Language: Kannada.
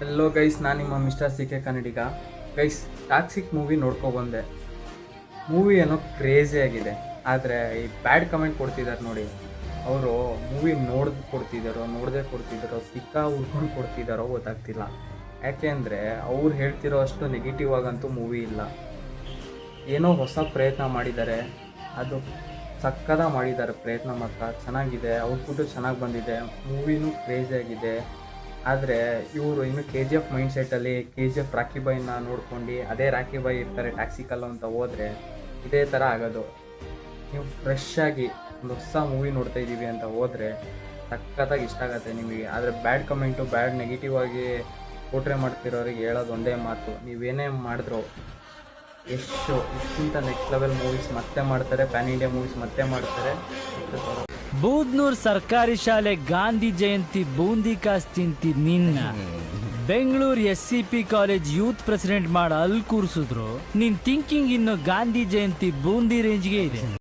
ಎಲ್ಲೋ ಗೈಸ್, ನಾನು ನಿಮ್ಮ mister C K Kannadiga. Guys, toxic movie ನೋಡ್ಕೊಬಂದೆ. ಮೂವಿ ಏನೋ ಕ್ರೇಜಿ ಆಗಿದೆ, ಆದರೆ ಈ ಬ್ಯಾಡ್ ಕಮೆಂಟ್ ಕೊಡ್ತಿದ್ದಾರೆ ನೋಡಿ. ಅವರು ಮೂವಿ ನೋಡದೆ ಕೊಡ್ತಿದ್ದಾರೋ ಸಿಕ್ಕಾ ಹುಡ್ಕೊಂಡು ಕೊಡ್ತಿದ್ದಾರೋ ಗೊತ್ತಾಗ್ತಿಲ್ಲ. ಯಾಕೆ ಅಂದರೆ ಅವ್ರು ಹೇಳ್ತಿರೋ ಅಷ್ಟು ನೆಗೆಟಿವ್ ಆಗಂತೂ ಮೂವಿ ಇಲ್ಲ. ಏನೋ ಹೊಸ ಪ್ರಯತ್ನ ಮಾಡಿದ್ದಾರೆ, ಅದು ಸಕ್ಕದ ಮಾಡಿದ್ದಾರೆ. ಪ್ರಯತ್ನ ಮಾತ್ರ ಚೆನ್ನಾಗಿದೆ, ಔಟ್ಪುಟ್ಟು ಚೆನ್ನಾಗಿ ಬಂದಿದೆ, ಮೂವಿನೂ ಕ್ರೇಜಿ ಆಗಿದೆ. ಆದರೆ ಇವರು ಇನ್ನು KGF ಮೈಂಡ್ ಸೆಟ್ಟಲ್ಲಿ KGF ರಾಕಿ ಬಾಯ್ನ ನೋಡ್ಕೊಂಡು ಅದೇ ರಾಕಿ ಬಾಯ್ ಇರ್ತಾರೆ ಟ್ಯಾಕ್ಸಿಕಲ್ಲ ಅಂತ ಹೋದರೆ ಇದೇ ಥರ ಆಗೋದು. ನೀವು ಫ್ರೆಶ್ ಆಗಿ ಒಂದು ಹೊಸ ಮೂವಿ ನೋಡ್ತಾ ಇದ್ದೀವಿ ಅಂತ ಹೋದರೆ ಸಖತ್ತಾಗಿ ಇಷ್ಟ ಆಗುತ್ತೆ ನಿಮಗೆ. ಆದರೆ ಬ್ಯಾಡ್ ಕಮೆಂಟು, ಬ್ಯಾಡ್ ನೆಗೆಟಿವ್ ಆಗಿ ಪೋಟ್ರೆ ಮಾಡ್ತಿರೋರಿಗೆ ಹೇಳೋದು ಒಂದೇ ಮಾತು: ನೀವೇನೇ ಮಾಡಿದ್ರು ಇದಕ್ಕಿಂತ ನೆಕ್ಸ್ಟ್ ಲೆವೆಲ್ ಮೂವೀಸ್ ಮತ್ತೆ ಮಾಡ್ತಾರೆ, ಪ್ಯಾನ್ ಇಂಡಿಯಾ ಮೂವೀಸ್ ಮತ್ತೆ ಮಾಡ್ತಾರೆ. ಬೂದ್ನೂರ್ ಸರ್ಕಾರಿ ಶಾಲೆ ಗಾಂಧಿ ಜಯಂತಿ ಬೂಂದಿ ಕಾಸ್ ತಿಂತಿ ನಿನ್ನ Bengaluru SCP college youth president ಮಾಡಿ ಅಲ್ಲಿ ಕೂರಿಸಿದ್ರು. ನಿನ್ ಥಿಂಕಿಂಗ್ ಇನ್ನು ಗಾಂಧಿ ಜಯಂತಿ ಬೂಂದಿ ರೇಂಜ್ಗೆ ಇದೆ.